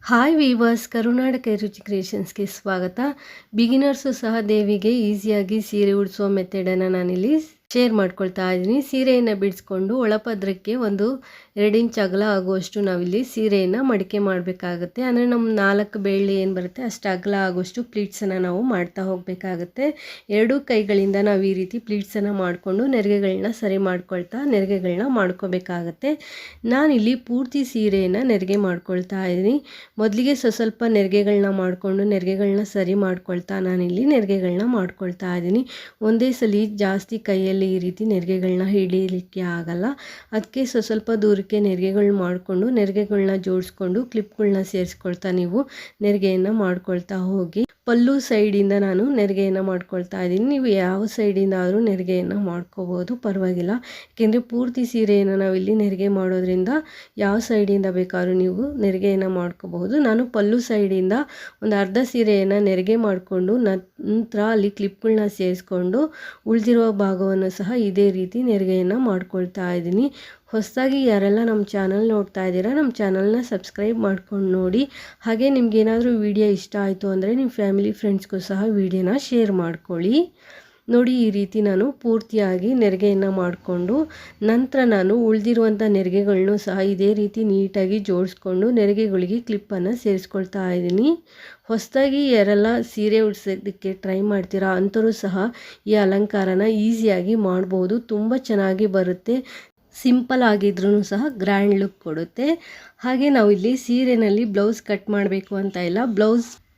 Hi viewers, ಕರುನಾಟಕ ರುಚಿ ಕ್ರಿಯೇಷನ್ಸ್ಗೆ ಸ್ವಾಗತ. Beginners ಸಹ ದೇವಿಗೆ ಈಸಿಯಾಗಿ ಸೀರೆ ಉಡಿಸುವ ಮೆಥಡನ್ನು ನಾನಿಲ್ಲಿ ಶೇರ್ ಮಾಡ್ಕೊಳ್ತಾ ಇದ್ದೀನಿ. ಸೀರೆಯನ್ನು ಬಿಡಿಸ್ಕೊಂಡು ಒಳಪದ್ರಕ್ಕೆ ಒಂದು 2 ಇಂಚ್ ಅಗಲ ಆಗುವಷ್ಟು ನಾವಿಲ್ಲಿ ಸೀರೆಯನ್ನು ಮಡಿಕೆ ಮಾಡಬೇಕಾಗುತ್ತೆ. ಅಂದರೆ ನಮ್ಮ 4 ಬೆಳ್ಳಿ ಏನು ಬರುತ್ತೆ ಅಷ್ಟು ಅಗಲ ಆಗುವಷ್ಟು ಪ್ಲೀಟ್ಸನ್ನು ನಾವು ಮಾಡ್ತಾ ಹೋಗಬೇಕಾಗುತ್ತೆ. ಎರಡೂ ಕೈಗಳಿಂದ ನಾವು ಈ ರೀತಿ ಪ್ಲೀಟ್ಸನ್ನು ಮಾಡಿಕೊಂಡು ನೆರಿಗೆಗಳನ್ನ ಸರಿ ಮಾಡ್ಕೊಳ್ತಾ ನೆರಿಗೆಗಳನ್ನ ಮಾಡ್ಕೋಬೇಕಾಗತ್ತೆ. ನಾನಿಲ್ಲಿ ಪೂರ್ತಿ ಸೀರೆಯನ್ನು ನೆರಿಗೆ ಮಾಡ್ಕೊಳ್ತಾ ಇದ್ದೀನಿ. ಮೊದಲಿಗೆ ಸ್ವಲ್ಪ ನೆರಿಗೆಗಳನ್ನ ಮಾಡಿಕೊಂಡು ನೆರಿಗೆಗಳನ್ನ ಸರಿ ಮಾಡ್ಕೊಳ್ತಾ ನಾನಿಲ್ಲಿ ನೆರಿಗೆಗಳನ್ನ ಮಾಡ್ಕೊಳ್ತಾ ಇದ್ದೀನಿ. ಒಂದೇ ಸಲ ಜಾಸ್ತಿ ಕೈಯಲ್ಲಿ ಈ ರೀತಿ ನೆರಿಗೆಗಳನ್ನ ಹಿಡಿಯಲಿಕ್ಕೆ ಆಗಲ್ಲ. ಅದಕ್ಕೆ ಸ್ವಲ್ಪ ದೂರಕ್ಕೆ ನೆರಿಗೆಗಳನ್ನ ಮಾಡಿಕೊಂಡು ನೆರಿಗೆಗಳನ್ನ ಜೋಡಿಸ್ಕೊಂಡು ಕ್ಲಿಪ್ಗಳನ್ನ ಸೇರಿಸ್ಕೊಳ್ತಾ ನೀವು ನೆರಿಗೆಯನ್ನು ಮಾಡ್ಕೊಳ್ತಾ ಹೋಗಿ. ಪಲ್ಲು ಸೈಡಿಂದ ನಾನು ನೆರಿಗೆಯನ್ನು ಮಾಡ್ಕೊಳ್ತಾ ಇದ್ದೀನಿ. ನೀವು ಯಾವ ಸೈಡಿಂದ ಆದರೂ ನೆರಿಗೆಯನ್ನು ಮಾಡ್ಕೋಬೋದು, ಪರವಾಗಿಲ್ಲ. ಏಕೆಂದರೆ ಪೂರ್ತಿ ಸೀರೆಯನ್ನು ನಾವಿಲ್ಲಿ ನೆರಿಗೆ ಮಾಡೋದ್ರಿಂದ ಯಾವ ಸೈಡಿಂದ ಬೇಕಾದ್ರೂ ನೀವು ನೆರಿಗೆಯನ್ನು ಮಾಡ್ಕೋಬಹುದು. ನಾನು ಪಲ್ಲು ಸೈಡಿಂದ ಒಂದು ಅರ್ಧ ಸೀರೆಯನ್ನು ನೆರಿಗೆ ಮಾಡಿಕೊಂಡು ನಂತರ ಅಲ್ಲಿ ಕ್ಲಿಪ್ಗಳನ್ನ ಸೇರಿಸ್ಕೊಂಡು ಉಳಿದಿರುವ ಭಾಗವನ್ನು ಸಹ ಇದೇ ರೀತಿ ನೆರಿಗೆಯನ್ನು ಮಾಡ್ಕೊಳ್ತಾ ಇದ್ದೀನಿ. ಹೊಸದಾಗಿ ಯಾರೆಲ್ಲ ನಮ್ಮ ಚಾನಲ್ ನೋಡ್ತಾ ಇದ್ದೀರಾ, ನಮ್ಮ ಚಾನಲ್ನ ಸಬ್ಸ್ಕ್ರೈಬ್ ಮಾಡ್ಕೊಂಡು ನೋಡಿ. ಹಾಗೆ ನಿಮ್ಗೇನಾದರೂ ವಿಡಿಯೋ ಇಷ್ಟ ಆಯಿತು ಅಂದರೆ ನಿಮ್ಮ ಫ್ಯಾಮಿಲಿ ಫ್ರೆಂಡ್ಸ್ಗೂ ಸಹ ವಿಡಿಯೋನ ಶೇರ್ ಮಾಡ್ಕೊಳ್ಳಿ. ನೋಡಿ, ಈ ರೀತಿ ನಾನು ಪೂರ್ತಿಯಾಗಿ ನೆರಿಗೆಯನ್ನು ಮಾಡಿಕೊಂಡು ನಂತರ ನಾನು ಉಳಿದಿರುವಂಥ ನೆರಿಗೆಗಳನ್ನೂ ಸಹ ಇದೇ ರೀತಿ ನೀಟಾಗಿ ಜೋಡಿಸ್ಕೊಂಡು ನೆರಿಗೆಗಳಿಗೆ ಕ್ಲಿಪ್ಪನ್ನು ಸೇರಿಸ್ಕೊಳ್ತಾ ಇದ್ದೀನಿ. ಹೊಸದಾಗಿ ಯಾರೆಲ್ಲ ಸೀರೆ ಉಡಿಸೋದಕ್ಕೆ ಟ್ರೈ ಮಾಡ್ತೀರಾ ಅಂಥವರು ಸಹ ಈ ಅಲಂಕಾರನ ಈಸಿಯಾಗಿ ಮಾಡ್ಬೋದು. ತುಂಬ ಚೆನ್ನಾಗಿ ಬರುತ್ತೆ. ಸಿಂಪಲ್ ಆಗಿದ್ರೂ ಸಹ ಗ್ರ್ಯಾಂಡ್ ಲುಕ್ ಕೊಡುತ್ತೆ. ಹಾಗೆ ನಾವು ಇಲ್ಲಿ ಸೀರೆನಲ್ಲಿ ಬ್ಲೌಸ್ ಕಟ್ ಮಾಡಬೇಕು ಅಂತ ಇಲ್ಲ.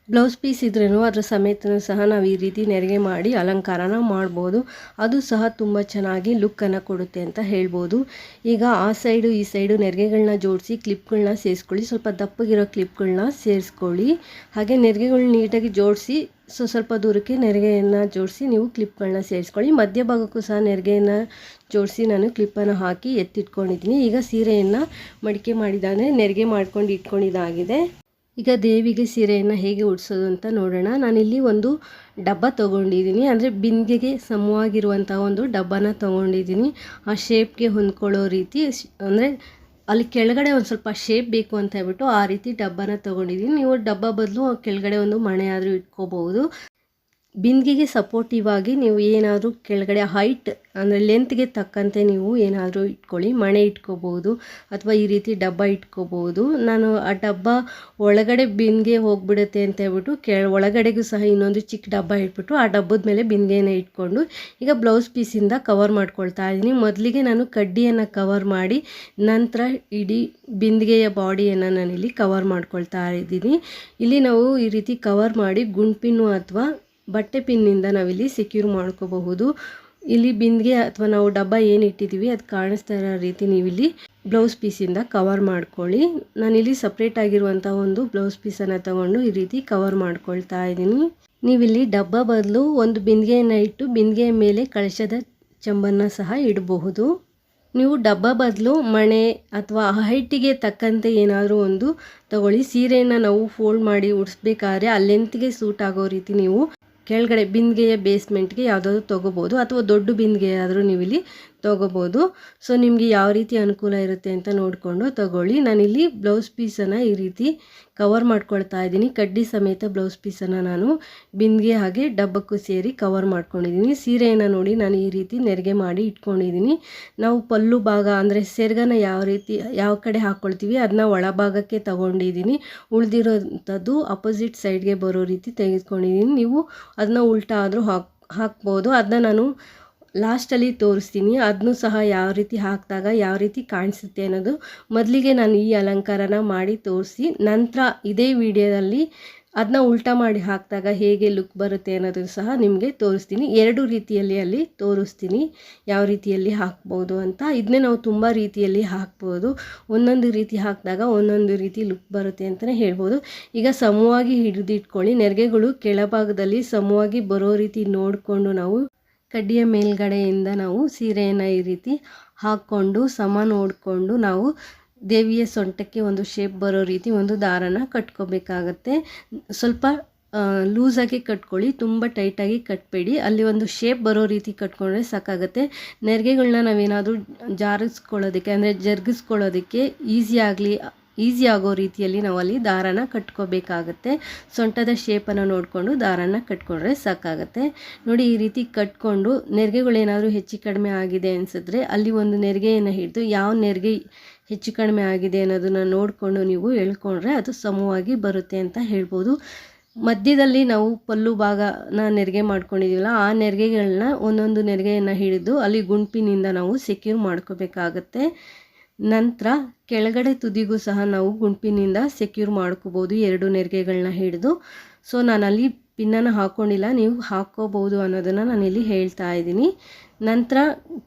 ಬ್ಲೌಸ್ ಪೀಸ್ ಇದ್ರೂ ಅದರ ಸಮೇತ ಸಹ ನಾವು ಈ ರೀತಿ ನೆರಿಗೆ ಮಾಡಿ ಅಲಂಕಾರನ ಮಾಡ್ಬೋದು. ಅದು ಸಹ ತುಂಬ ಚೆನ್ನಾಗಿ ಲುಕ್ಕನ್ನು ಕೊಡುತ್ತೆ ಅಂತ ಹೇಳ್ಬೋದು. ಈಗ ಆ ಸೈಡು ಈ ಸೈಡು ನೆರಿಗೆಗಳನ್ನ ಜೋಡಿಸಿ ಕ್ಲಿಪ್ಗಳನ್ನ ಸೇರಿಸ್ಕೊಳ್ಳಿ. ಸ್ವಲ್ಪ ದಪ್ಪಗಿರೋ ಕ್ಲಿಪ್ಗಳನ್ನ ಸೇರಿಸ್ಕೊಳ್ಳಿ. ಹಾಗೆ ನೆರಿಗೆಗಳನ್ನ ನೀಟಾಗಿ ಜೋಡಿಸಿ ಸ್ವಲ್ಪ ದೂರಕ್ಕೆ ನೆರಿಗೆಯನ್ನು ಜೋಡಿಸಿ ನೀವು ಕ್ಲಿಪ್ಗಳನ್ನ ಸೇರಿಸ್ಕೊಳ್ಳಿ. ಮಧ್ಯಭಾಗಕ್ಕೂ ಸಹ ನೆರಿಗೆಯನ್ನು ಜೋಡಿಸಿ ನಾನು ಕ್ಲಿಪ್ಪನ್ನು ಹಾಕಿ ಎತ್ತಿಟ್ಕೊಂಡಿದ್ದೀನಿ. ಈಗ ಸೀರೆಯನ್ನು ಮಡಿಕೆ ಮಾಡಿದ್ದಾನೆ ನೆರಿಗೆ ಮಾಡ್ಕೊಂಡು ಇಟ್ಕೊಂಡಿದ್ದಾಗಿದೆ. ಈಗ ದೇವಿಗೆ ಸೀರೆಯನ್ನು ಹೇಗೆ ಉಡಿಸೋದು ಅಂತ ನೋಡೋಣ. ನಾನಿಲ್ಲಿ ಒಂದು ಡಬ್ಬ ತೊಗೊಂಡಿದ್ದೀನಿ. ಅಂದರೆ ಬಿಂದಿಗೆಗೆ ಸಮವಾಗಿರುವಂಥ ಒಂದು ಡಬ್ಬನ ತೊಗೊಂಡಿದ್ದೀನಿ. ಆ ಶೇಪ್ಗೆ ಹೊಂದ್ಕೊಳ್ಳೋ ರೀತಿ, ಅಂದರೆ ಅಲ್ಲಿ ಕೆಳಗಡೆ ಒಂದು ಸ್ವಲ್ಪ ಶೇಪ್ ಬೇಕು ಅಂತ ಹೇಳ್ಬಿಟ್ಟು ಆ ರೀತಿ ಡಬ್ಬನ ತೊಗೊಂಡಿದ್ದೀನಿ. ನೀವು ಡಬ್ಬ ಬದಲು ಕೆಳಗಡೆ ಒಂದು ಮಣೆ ಆದರೂ ಇಟ್ಕೋಬಹುದು. ಬಿಂದಿಗೆಗೆ ಸಪೋರ್ಟಿವ್ ಆಗಿ ನೀವು ಏನಾದರೂ ಕೆಳಗಡೆ ಹೈಟ್ ಅಂದರೆ ಲೆಂತ್ಗೆ ತಕ್ಕಂತೆ ನೀವು ಏನಾದರೂ ಇಟ್ಕೊಳ್ಳಿ. ಮಣೆ ಇಟ್ಕೋಬೋದು ಅಥವಾ ಈ ರೀತಿ ಡಬ್ಬ ಇಟ್ಕೋಬೋದು. ನಾನು ಆ ಡಬ್ಬ ಒಳಗಡೆ ಬಿಂದಿಗೆ ಹೋಗಿಬಿಡುತ್ತೆ ಅಂತ ಹೇಳ್ಬಿಟ್ಟು ಒಳಗಡೆಗೂ ಸಹ ಇನ್ನೊಂದು ಚಿಕ್ಕ ಡಬ್ಬ ಇಟ್ಬಿಟ್ಟು ಆ ಡಬ್ಬದ ಮೇಲೆ ಬಿಂದಿಗೆನ ಇಟ್ಕೊಂಡು ಈಗ ಬ್ಲೌಸ್ ಪೀಸಿಂದ ಕವರ್ ಮಾಡ್ಕೊಳ್ತಾ ಇದ್ದೀನಿ. ಮೊದಲಿಗೆ ನಾನು ಕಡ್ಡಿಯನ್ನು ಕವರ್ ಮಾಡಿ ನಂತರ ಇಡೀ ಬಿಂದಿಗೆಯ ಬಾಡಿಯನ್ನು ನಾನಿಲ್ಲಿ ಕವರ್ ಮಾಡ್ಕೊಳ್ತಾ ಇದ್ದೀನಿ. ಇಲ್ಲಿ ನಾವು ಈ ರೀತಿ ಕವರ್ ಮಾಡಿ ಗುಂಡ್ಪಿನ್ನು ಅಥವಾ ಬಟ್ಟೆ ಪಿನ್ನಿಂದ ನಾವಿಲ್ಲಿ ಸೆಕ್ಯೂರ್ ಮಾಡ್ಕೋಬಹುದು. ಇಲ್ಲಿ ಬಿಂದಿಗೆ ಅಥವಾ ನಾವು ಡಬ್ಬ ಏನು ಇಟ್ಟಿದ್ದೀವಿ ಅದು ಕಾಣಿಸ್ತಾ ಇರೋ ರೀತಿ ನೀವಿಲ್ಲಿ ಬ್ಲೌಸ್ ಪೀಸಿಂದ ಕವರ್ ಮಾಡ್ಕೊಳ್ಳಿ. ನಾನಿಲ್ಲಿ ಸಪ್ರೇಟ್ ಆಗಿರುವಂಥ ಒಂದು ಬ್ಲೌಸ್ ಪೀಸನ್ನು ತಗೊಂಡು ಈ ರೀತಿ ಕವರ್ ಮಾಡ್ಕೊಳ್ತಾ ಇದ್ದೀನಿ. ನೀವಿಲ್ಲಿ ಡಬ್ಬ ಬದಲು ಒಂದು ಬಿಂದಿಗೆಯನ್ನು ಇಟ್ಟು ಬಿಂದಿಗೆಯ ಮೇಲೆ ಕಳಶದ ಚೆಂಬನ್ನು ಸಹ ಇಡಬಹುದು. ನೀವು ಡಬ್ಬ ಬದಲು ಮಣೆ ಅಥವಾ ಹೈಟಿಗೆ ತಕ್ಕಂತೆ ಏನಾದರೂ ಒಂದು ತಗೊಳ್ಳಿ. ಸೀರೆಯನ್ನು ನಾವು ಫೋಲ್ಡ್ ಮಾಡಿ ಉಡಿಸ್ಬೇಕಾದ್ರೆ ಆ ಲೆಂತ್ಗೆ ಸೂಟ್ ಆಗೋ ರೀತಿ ನೀವು ಕೆಳಗಡೆ ಬಿಂದಿಗೆಯ ಬೇಸ್ಮೆಂಟ್ಗೆ ಯಾವುದಾದ್ರು ತೊಗೋಬೋದು ಅಥವಾ ದೊಡ್ಡ ಬಿಂದಿಗೆ ಆದರೂ ನೀವಿಲ್ಲಿ ತೊಗೋಬೋದು. ಸೊ ನಿಮಗೆ ಯಾವ ರೀತಿ ಅನುಕೂಲ ಇರುತ್ತೆ ಅಂತ ನೋಡಿಕೊಂಡು ತಗೊಳ್ಳಿ. ನಾನಿಲ್ಲಿ ಬ್ಲೌಸ್ ಪೀಸನ್ನು ಈ ರೀತಿ ಕವರ್ ಮಾಡ್ಕೊಳ್ತಾ ಇದ್ದೀನಿ. ಕಡ್ಡಿ ಸಮೇತ ಬ್ಲೌಸ್ ಪೀಸನ್ನು ನಾನು ಬಿಂದಿಗೆ ಹಾಗೆ ಡಬ್ಬಕ್ಕೂ ಸೇರಿ ಕವರ್ ಮಾಡ್ಕೊಂಡಿದ್ದೀನಿ. ಸೀರೆಯನ್ನು ನೋಡಿ ನಾನು ಈ ರೀತಿ ನೆರಿಗೆ ಮಾಡಿ ಇಟ್ಕೊಂಡಿದ್ದೀನಿ. ನಾವು ಪಲ್ಲು ಭಾಗ ಅಂದರೆ ಸೆರಗನ್ನು ಯಾವ ಕಡೆ ಹಾಕ್ಕೊಳ್ತೀವಿ ಅದನ್ನ ಒಳಭಾಗಕ್ಕೆ ತಗೊಂಡಿದ್ದೀನಿ. ಉಳಿದಿರೋಂಥದ್ದು ಅಪೋಸಿಟ್ ಸೈಡ್ಗೆ ಬರೋ ರೀತಿ ತೆಗೆದುಕೊಂಡಿದ್ದೀನಿ. ನೀವು ಅದನ್ನ ಉಲ್ಟಾ ಆದರೂ ಹಾಕ್ಬೋದು. ಅದನ್ನ ನಾನು ಲಾಸ್ಟಲ್ಲಿ ತೋರಿಸ್ತೀನಿ. ಅದನ್ನೂ ಸಹ ಯಾವ ರೀತಿ ಹಾಕಿದಾಗ ಯಾವ ರೀತಿ ಕಾಣಿಸುತ್ತೆ ಅನ್ನೋದು ಮೊದಲಿಗೆ ನಾನು ಈ ಅಲಂಕಾರನ ಮಾಡಿ ತೋರಿಸಿ ನಂತರ ಇದೇ ವಿಡಿಯೋದಲ್ಲಿ ಅದನ್ನ ಉಲ್ಟಾ ಮಾಡಿ ಹಾಕಿದಾಗ ಹೇಗೆ ಲುಕ್ ಬರುತ್ತೆ ಅನ್ನೋದು ಸಹ ನಿಮಗೆ ತೋರಿಸ್ತೀನಿ. 2 ರೀತಿಯಲ್ಲಿ ಅಲ್ಲಿ ತೋರಿಸ್ತೀನಿ ಯಾವ ರೀತಿಯಲ್ಲಿ ಹಾಕ್ಬೋದು ಅಂತ. ಇದನ್ನೇ ನಾವು ತುಂಬ ರೀತಿಯಲ್ಲಿ ಹಾಕ್ಬೋದು. ಒಂದೊಂದು ರೀತಿ ಹಾಕಿದಾಗ ಒಂದೊಂದು ರೀತಿ ಲುಕ್ ಬರುತ್ತೆ ಅಂತಲೇ ಹೇಳ್ಬೋದು. ಈಗ ಸಮವಾಗಿ ಹಿಡಿದಿಟ್ಕೊಳ್ಳಿ. ನೆರಿಗೆಗಳು ಕೆಳಭಾಗದಲ್ಲಿ ಸಮವಾಗಿ ಬರೋ ರೀತಿ ನೋಡಿಕೊಂಡು ನಾವು ಕಡ್ಡಿಯ ಮೇಲ್ಗಡೆಯಿಂದ ನಾವು ಸೀರೆಯನ್ನು ಈ ರೀತಿ ಹಾಕ್ಕೊಂಡು ಸಮ ನೋಡಿಕೊಂಡು ನಾವು ದೇವಿಯ ಸೊಂಟಕ್ಕೆ ಒಂದು ಶೇಪ್ ಬರೋ ರೀತಿ ಒಂದು ದಾರನ ಕಟ್ಕೋಬೇಕಾಗತ್ತೆ. ಸ್ವಲ್ಪ ಲೂಸಾಗಿ ಕಟ್ಕೊಳ್ಳಿ, ತುಂಬ ಟೈಟಾಗಿ ಕಟ್ಟಬೇಡಿ. ಅಲ್ಲಿ ಒಂದು ಶೇಪ್ ಬರೋ ರೀತಿ ಕಟ್ಕೊಂಡ್ರೆ ಸಾಕಾಗುತ್ತೆ. ನೆರಿಗೆಗಳನ್ನ ನಾವೇನಾದರೂ ಜಾರಿಸ್ಕೊಳ್ಳೋದಕ್ಕೆ ಅಂದರೆ ಜರುಗಿಸ್ಕೊಳ್ಳೋದಕ್ಕೆ ಈಸಿ ಆಗಲಿ ಈಸಿ ಆಗೋ ರೀತಿಯಲ್ಲಿ ನಾವು ಅಲ್ಲಿ ದಾರನ ಕಟ್ಕೋಬೇಕಾಗತ್ತೆ. ಸೊಂಟದ ಶೇಪನ್ನು ನೋಡಿಕೊಂಡು ದಾರನ ಕಟ್ಕೊಂಡ್ರೆ ಸಾಕಾಗತ್ತೆ. ನೋಡಿ ಈ ರೀತಿ ಕಟ್ಕೊಂಡು ನೆರಿಗೆಗಳೇನಾದರೂ ಹೆಚ್ಚು ಕಡಿಮೆ ಆಗಿದೆ ಅನಿಸಿದ್ರೆ ಅಲ್ಲಿ ಒಂದು ನೆರಿಗೆಯನ್ನು ಹಿಡಿದು ಯಾವ ನೆರಿಗೆ ಹೆಚ್ಚು ಕಡಿಮೆ ಆಗಿದೆ ಅನ್ನೋದನ್ನು ನೋಡಿಕೊಂಡು ನೀವು ಎಳ್ಕೊಂಡ್ರೆ ಅದು ಸಮವಾಗಿ ಬರುತ್ತೆ ಅಂತ ಹೇಳ್ಬೋದು. ಮಧ್ಯದಲ್ಲಿ ನಾವು ಪಲ್ಲು ಭಾಗನ ನೆರಿಗೆ ಮಾಡ್ಕೊಂಡಿದ್ದೀವಲ್ಲ, ಆ ನೆರಿಗೆಗಳನ್ನ ಒಂದೊಂದು ನೆರಿಗೆಯನ್ನು ಹಿಡಿದು ಅಲ್ಲಿ ಗುಂಪಿನಿಂದ ನಾವು ಸೆಕ್ಯೂರ್ ಮಾಡ್ಕೋಬೇಕಾಗತ್ತೆ. ನಂತರ ಕೆಳಗಡೆ ತುದಿಗೂ ಸಹ ನಾವು ಗುಂಪಿನಿಂದ ಸೆಕ್ಯೂರ್ ಮಾಡ್ಕೋಬೋದು 2 ನೆರಿಗೆಗಳನ್ನ ಹಿಡಿದು. ಸೊ ನಾನಲ್ಲಿ ಪಿನ್ನನ್ನು ಹಾಕ್ಕೊಂಡಿಲ್ಲ, ನೀವು ಹಾಕ್ಕೋಬೋದು ಅನ್ನೋದನ್ನು ನಾನಿಲ್ಲಿ ಹೇಳ್ತಾ ಇದ್ದೀನಿ. ನಂತರ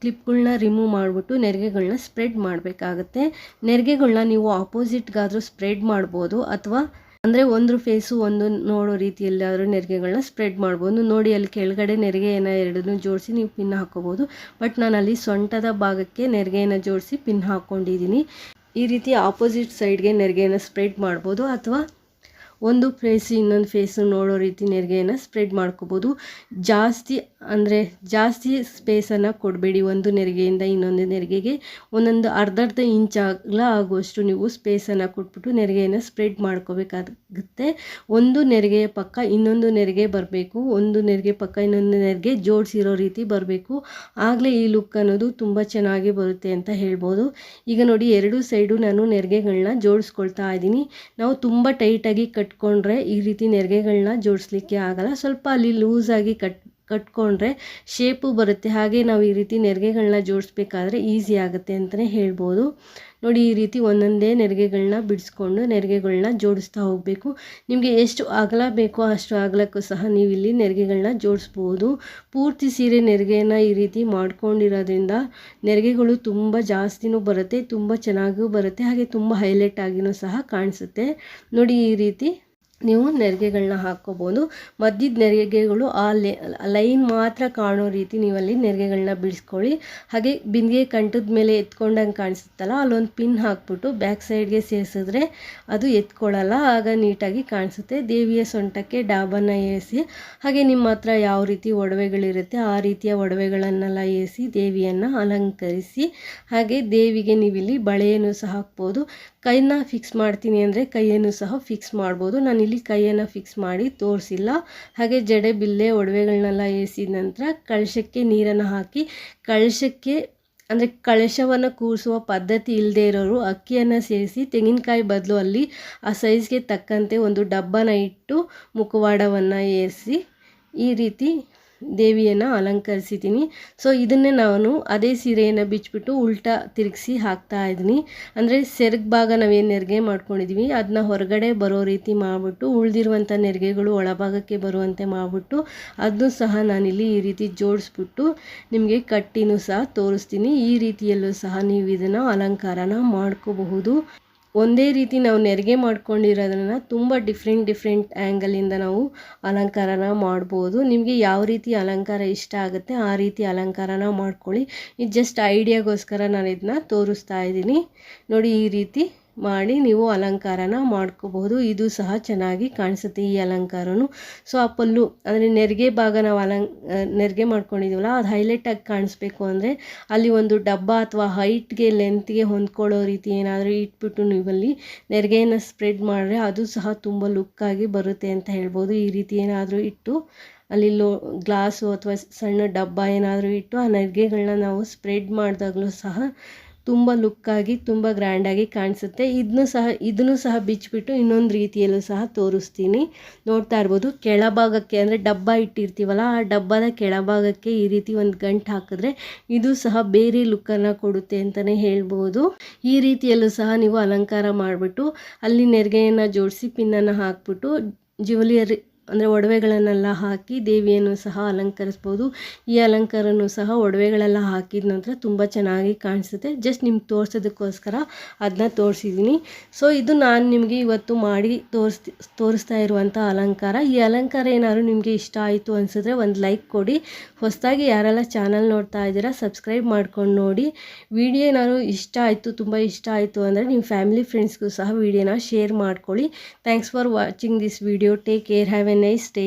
ಕ್ಲಿಪ್ಗಳನ್ನ ರಿಮೂವ್ ಮಾಡಿಬಿಟ್ಟು ನೆರಿಗೆಗಳನ್ನ ಸ್ಪ್ರೆಡ್ ಮಾಡಬೇಕಾಗತ್ತೆ. ನೆರಿಗೆಗಳನ್ನ ನೀವು ಆಪೋಸಿಟ್ಗಾದರೂ ಸ್ಪ್ರೆಡ್ ಮಾಡ್ಬೋದು, ಅಥವಾ ಅಂದರೆ ಒಂದು ಫೇಸು ಒಂದು ನೋಡೋ ರೀತಿಯಲ್ಲಾದರೂ ನೆರಿಗೆಗಳನ್ನ ಸ್ಪ್ರೆಡ್ ಮಾಡ್ಬೋದು. ನೋಡಿ ಅಲ್ಲಿ ಕೆಳಗಡೆ ನೆರಿಗೆಯನ್ನು ಎರಡನ್ನೂ ಜೋಡಿಸಿ ನೀವು ಪಿನ್ ಹಾಕ್ಕೋಬೋದು. ಬಟ್ ನಾನು ಅಲ್ಲಿ ಸೊಂಟದ ಭಾಗಕ್ಕೆ ನೆರಿಗೆಯನ್ನು ಜೋಡಿಸಿ ಪಿನ್ ಹಾಕ್ಕೊಂಡಿದ್ದೀನಿ. ಈ ರೀತಿ ಆಪೋಸಿಟ್ ಸೈಡ್ಗೆ ನೆರಿಗೆಯನ್ನು ಸ್ಪ್ರೆಡ್ ಮಾಡ್ಬೋದು, ಅಥವಾ ಒಂದು ಫೇಸ್ ಇನ್ನೊಂದು ಫೇಸು ನೋಡೋ ರೀತಿ ನೆರಿಗೆಯನ್ನು ಸ್ಪ್ರೆಡ್ ಮಾಡ್ಕೋಬೋದು. ಜಾಸ್ತಿ ಸ್ಪೇಸನ್ನು ಕೊಡಬೇಡಿ. ಒಂದು ನೆರಿಗೆಯಿಂದ ಇನ್ನೊಂದು ನೆರಿಗೆಗೆ ಒಂದೊಂದು ಅರ್ಧ ಇಂಚ್ ಆಗುವಷ್ಟು ನೀವು ಸ್ಪೇಸನ್ನು ಕೊಟ್ಬಿಟ್ಟು ನೆರಿಗೆಯನ್ನು ಸ್ಪ್ರೆಡ್ ಮಾಡ್ಕೋಬೇಕಾಗುತ್ತೆ. ಒಂದು ನೆರಿಗೆಯ ಪಕ್ಕ ಇನ್ನೊಂದು ನೆರಿಗೆ ಬರಬೇಕು, ಒಂದು ನೆರಿಗೆ ಪಕ್ಕ ಇನ್ನೊಂದು ನೆರಿಗೆ ಜೋಡಿಸಿರೋ ರೀತಿ ಬರಬೇಕು. ಆಗಲೇ ಈ ಲುಕ್ ಅನ್ನೋದು ತುಂಬ ಚೆನ್ನಾಗಿ ಬರುತ್ತೆ ಅಂತ ಹೇಳ್ಬೋದು. ಈಗ ನೋಡಿ 2 ಸೈಡು ನಾನು ನೆರಿಗೆಗಳನ್ನ ಜೋಡಿಸ್ಕೊಳ್ತಾ ಇದ್ದೀನಿ. ನಾವು ತುಂಬ ಟೈಟಾಗಿ ಕಟ್ಕೊಂಡ್ರೆ ಈ ರೀತಿ ನೆರಿಗೆಗಳನ್ನ ಜೋಡಿಸ್ಲಿಕ್ಕೆ ಆಗಲ್ಲ. ಸ್ವಲ್ಪ ಅಲ್ಲಿ ಲೂಸಾಗಿ ಕಟ್ಕೊಂಡ್ರೆ ಶೇಪು ಬರುತ್ತೆ. ಹಾಗೆ ನಾವು ಈ ರೀತಿ ನೆರಿಗೆಗಳನ್ನ ಜೋಡಿಸ್ಬೇಕಾದ್ರೆ ಈಸಿ ಆಗುತ್ತೆ ಅಂತಲೇ ಹೇಳ್ಬೋದು. ನೋಡಿ ಈ ರೀತಿ ಒಂದೊಂದೇ ನೆರಿಗೆಗಳನ್ನ ಬಿಡಿಸ್ಕೊಂಡು ನೆರಿಗೆಗಳನ್ನ ಜೋಡಿಸ್ತಾ ಹೋಗಬೇಕು. ನಿಮಗೆ ಎಷ್ಟು ಅಗಲ ಬೇಕೋ ಅಷ್ಟು ಅಗಲಕ್ಕೂ ಸಹ ನೀವು ಇಲ್ಲಿ ನೆರಿಗೆಗಳನ್ನ ಜೋಡಿಸ್ಬೋದು. ಪೂರ್ತಿ ಸೀರೆ ನೆರಿಗೆಯನ್ನು ಈ ರೀತಿ ಮಾಡ್ಕೊಂಡಿರೋದ್ರಿಂದ ನೆರಿಗೆಗಳು ತುಂಬ ಜಾಸ್ತಿನೂ ಬರುತ್ತೆ, ತುಂಬ ಚೆನ್ನಾಗೂ ಬರುತ್ತೆ, ಹಾಗೆ ತುಂಬ ಹೈಲೈಟ್ ಆಗಿನೂ ಸಹ ಕಾಣಿಸುತ್ತೆ. ನೋಡಿ ಈ ರೀತಿ ನೀವು ನೆರಿಗೆಗಳನ್ನ ಹಾಕ್ಕೋಬೋದು. ಮಧ್ಯದ ನೆರಿಗೆಗಳು ಆ ಲೈನ್ ಮಾತ್ರ ಕಾಣೋ ರೀತಿ ನೀವಲ್ಲಿ ನೆರಿಗೆಗಳನ್ನ ಬಿಡಿಸ್ಕೊಳ್ಳಿ. ಹಾಗೆ ಬಿಂದಿಗೆ ಕಂಠದ ಮೇಲೆ ಎತ್ಕೊಂಡಂಗೆ ಕಾಣಿಸುತ್ತಲ್ಲ, ಅಲ್ಲೊಂದು ಪಿನ್ ಹಾಕ್ಬಿಟ್ಟು ಬ್ಯಾಕ್ ಸೈಡ್ಗೆ ಸೇರಿಸಿದ್ರೆ ಅದು ಎತ್ಕೊಳ್ಳಲ್ಲ, ಆಗ ನೀಟಾಗಿ ಕಾಣಿಸುತ್ತೆ. ದೇವಿಯ ಸೊಂಟಕ್ಕೆ ಡಾಬನ್ನು ಏರಿಸಿ, ಹಾಗೆ ನಿಮ್ಮ ಹತ್ರ ಯಾವ ರೀತಿ ಒಡವೆಗಳಿರುತ್ತೆ ಆ ರೀತಿಯ ಒಡವೆಗಳನ್ನೆಲ್ಲ ಏರಿಸಿ ದೇವಿಯನ್ನು ಅಲಂಕರಿಸಿ. ಹಾಗೆ ದೇವಿಗೆ ನೀವಿಲ್ಲಿ ಬಳೆಯನ್ನು ಸಹ ಹಾಕ್ಬೋದು. ಕೈನ ಫಿಕ್ಸ್ ಮಾಡ್ತೀನಿ ಅಂದರೆ ಕೈಯನ್ನು ಸಹ ಫಿಕ್ಸ್ ಮಾಡ್ಬೋದು. ನಾನಿಲ್ಲಿ ಕೈಯನ್ನು ಫಿಕ್ಸ್ ಮಾಡಿ ತೋರಿಸಿಲ್ಲ. ಹಾಗೆ ಜಡೆ ಬಿಲ್ಲೆ ಒಡವೆಗಳನ್ನೆಲ್ಲ ಏರಿಸಿದ ನಂತರ ಕಳಶಕ್ಕೆ ನೀರನ್ನು ಹಾಕಿ, ಕಳಶಕ್ಕೆ ಅಂದರೆ ಕಳಶವನ್ನು ಕೂರಿಸುವ ಪದ್ಧತಿ ಇಲ್ಲದೆ ಇರೋರು ಅಕ್ಕಿಯನ್ನು ಸೇರಿಸಿ ತೆಂಗಿನಕಾಯಿ ಬದಲು ಅಲ್ಲಿ ಆ ಸೈಜ್ಗೆ ತಕ್ಕಂತೆ ಒಂದು ಡಬ್ಬನ ಇಟ್ಟು ಮುಖವಾಡವನ್ನು ಏರಿಸಿ ಈ ರೀತಿ ದೇವಿಯನ್ನು ಅಲಂಕರಿಸಿದ್ದೀನಿ. ಸೊ ಇದನ್ನೇ ನಾನು ಅದೇ ಸೀರೆಯನ್ನು ಬಿಚ್ಚಿಬಿಟ್ಟು ಉಲ್ಟಾ ತಿರುಗಿಸಿ ಹಾಕ್ತಾ ಇದ್ದೀನಿ. ಅಂದರೆ ಸೆರಗು ಭಾಗ ನಾವೇನು ನೆರಿಗೆ ಮಾಡ್ಕೊಂಡಿದ್ದೀವಿ ಅದನ್ನ ಹೊರಗಡೆ ಬರೋ ರೀತಿ ಮಾಡಿಬಿಟ್ಟು ಉಳಿದಿರುವಂಥ ನೆರಿಗೆಗಳು ಒಳಭಾಗಕ್ಕೆ ಬರುವಂತೆ ಮಾಡಿಬಿಟ್ಟು ಅದನ್ನು ಸಹ ನಾನಿಲ್ಲಿ ಈ ರೀತಿ ಜೋಡಿಸ್ಬಿಟ್ಟು ನಿಮಗೆ ಕಟ್ಟಿನೂ ಸಹ ತೋರಿಸ್ತೀನಿ. ಈ ರೀತಿಯಲ್ಲೂ ಸಹ ನೀವು ಇದನ್ನು ಅಲಂಕಾರನ ಮಾಡ್ಕೋಬಹುದು. ಒಂದೇ ರೀತಿ ನಾವು ನೆರಿಗೆ ಮಾಡ್ಕೊಂಡಿರೋದನ್ನು ತುಂಬ ಡಿಫ್ರೆಂಟ್ ಆ್ಯಂಗಲಿಂದ ನಾವು ಅಲಂಕಾರನ ಮಾಡ್ಬೋದು. ನಿಮಗೆ ಯಾವ ರೀತಿ ಅಲಂಕಾರ ಇಷ್ಟ ಆಗುತ್ತೆ ಆ ರೀತಿ ಅಲಂಕಾರನ ಮಾಡ್ಕೊಳ್ಳಿ. ಇದು ಜಸ್ಟ್ ಐಡಿಯಾಗೋಸ್ಕರ ನಾನು ಇದನ್ನ ತೋರಿಸ್ತಾ ಇದ್ದೀನಿ. ನೋಡಿ ಈ ರೀತಿ ಮಾಡಿ ನೀವು ಅಲಂಕಾರನ ಮಾಡ್ಕೋಬಹುದು. ಇದು ಸಹ ಚೆನ್ನಾಗಿ ಕಾಣಿಸುತ್ತೆ ಈ ಅಲಂಕಾರನು. ಸೊ ಆ ಪಲ್ಲು ಅಂದರೆ ನೆರಿಗೆ ಭಾಗ ನಾವು ನೆರಿಗೆ ಮಾಡ್ಕೊಂಡಿದ್ದೀವಲ್ಲ ಅದು ಹೈಲೈಟಾಗಿ ಕಾಣಿಸ್ಬೇಕು ಅಂದರೆ ಅಲ್ಲಿ ಒಂದು ಡಬ್ಬ ಅಥವಾ ಹೈಟ್ಗೆ ಲೆಂತ್ಗೆ ಹೊಂದ್ಕೊಳ್ಳೋ ರೀತಿ ಏನಾದರೂ ಇಟ್ಬಿಟ್ಟು ನೀವಲ್ಲಿ ನೆರಿಗೆಯನ್ನು ಸ್ಪ್ರೆಡ್ ಮಾಡಿದ್ರೆ ಅದು ಸಹ ತುಂಬ ಲುಕ್ಕಾಗಿ ಬರುತ್ತೆ ಅಂತ ಹೇಳ್ಬೋದು. ಈ ರೀತಿ ಏನಾದರೂ ಇಟ್ಟು ಅಲ್ಲಿ ಗ್ಲಾಸು ಅಥವಾ ಸಣ್ಣ ಡಬ್ಬ ಏನಾದರೂ ಇಟ್ಟು ಆ ನೆರಿಗೆಗಳನ್ನ ನಾವು ಸ್ಪ್ರೆಡ್ ಮಾಡಿದಾಗಲೂ ಸಹ ತುಂಬ ಲುಕ್ಕಾಗಿ ತುಂಬ ಗ್ರ್ಯಾಂಡಾಗಿ ಕಾಣಿಸುತ್ತೆ. ಇದನ್ನು ಸಹ ಬಿಚ್ಚಿಬಿಟ್ಟು ಇನ್ನೊಂದು ರೀತಿಯಲ್ಲೂ ಸಹ ತೋರಿಸ್ತೀನಿ. ನೋಡ್ತಾ ಇರ್ಬೋದು, ಕೆಳಭಾಗಕ್ಕೆ ಅಂದರೆ ಡಬ್ಬ ಇಟ್ಟಿರ್ತೀವಲ್ಲ ಆ ಡಬ್ಬದ ಕೆಳಭಾಗಕ್ಕೆ ಈ ರೀತಿ ಒಂದು ಗಂಟು ಹಾಕಿದ್ರೆ ಇದು ಸಹ ಬೇರೆ ಲುಕ್ಕನ್ನು ಕೊಡುತ್ತೆ ಅಂತಲೇ ಹೇಳ್ಬೋದು. ಈ ರೀತಿಯಲ್ಲೂ ಸಹ ನೀವು ಅಲಂಕಾರ ಮಾಡಿಬಿಟ್ಟು ಅಲ್ಲಿ ನೆರಿಗೆಯನ್ನು ಜೋಡಿಸಿ ಪಿನ್ನನ್ನು ಹಾಕ್ಬಿಟ್ಟು ಜ್ಯುವೆಲರಿ ಅಂದರೆ ಒಡವೆಗಳನ್ನೆಲ್ಲ ಹಾಕಿ ದೇವಿಯನ್ನು ಸಹ ಅಲಂಕರಿಸ್ಬೋದು. ಈ ಅಲಂಕಾರನೂ ಸಹ ಒಡವೆಗಳೆಲ್ಲ ಹಾಕಿದ ನಂತರ ತುಂಬ ಚೆನ್ನಾಗಿ ಕಾಣಿಸುತ್ತೆ. ಜಸ್ಟ್ ನಿಮ್ಗೆ ತೋರಿಸೋದಕ್ಕೋಸ್ಕರ ಅದನ್ನ ತೋರಿಸಿದ್ದೀನಿ. ಸೊ ಇದು ನಾನು ನಿಮಗೆ ಇವತ್ತು ಮಾಡಿ ತೋರಿಸ್ತಾ ಇರುವಂಥ ಅಲಂಕಾರ. ಈ ಅಲಂಕಾರ ಏನಾದರೂ ನಿಮಗೆ ಇಷ್ಟ ಆಯಿತು ಅನಿಸಿದ್ರೆ ಒಂದು ಲೈಕ್ ಕೊಡಿ. ಹೊಸದಾಗಿ ಯಾರೆಲ್ಲ ಚಾನಲ್ ನೋಡ್ತಾ ಇದ್ದೀರಾ ಸಬ್ಸ್ಕ್ರೈಬ್ ಮಾಡ್ಕೊಂಡು ನೋಡಿ. ವಿಡಿಯೋ ಏನಾದರೂ ತುಂಬ ಇಷ್ಟ ಆಯಿತು ಅಂದರೆ ನಿಮ್ಮ ಫ್ಯಾಮಿಲಿ ಫ್ರೆಂಡ್ಸ್ಗೂ ಸಹ ವಿಡಿಯೋನ ಶೇರ್ ಮಾಡ್ಕೊಳ್ಳಿ. Thanks for watching this video. Take care. Have A nice day.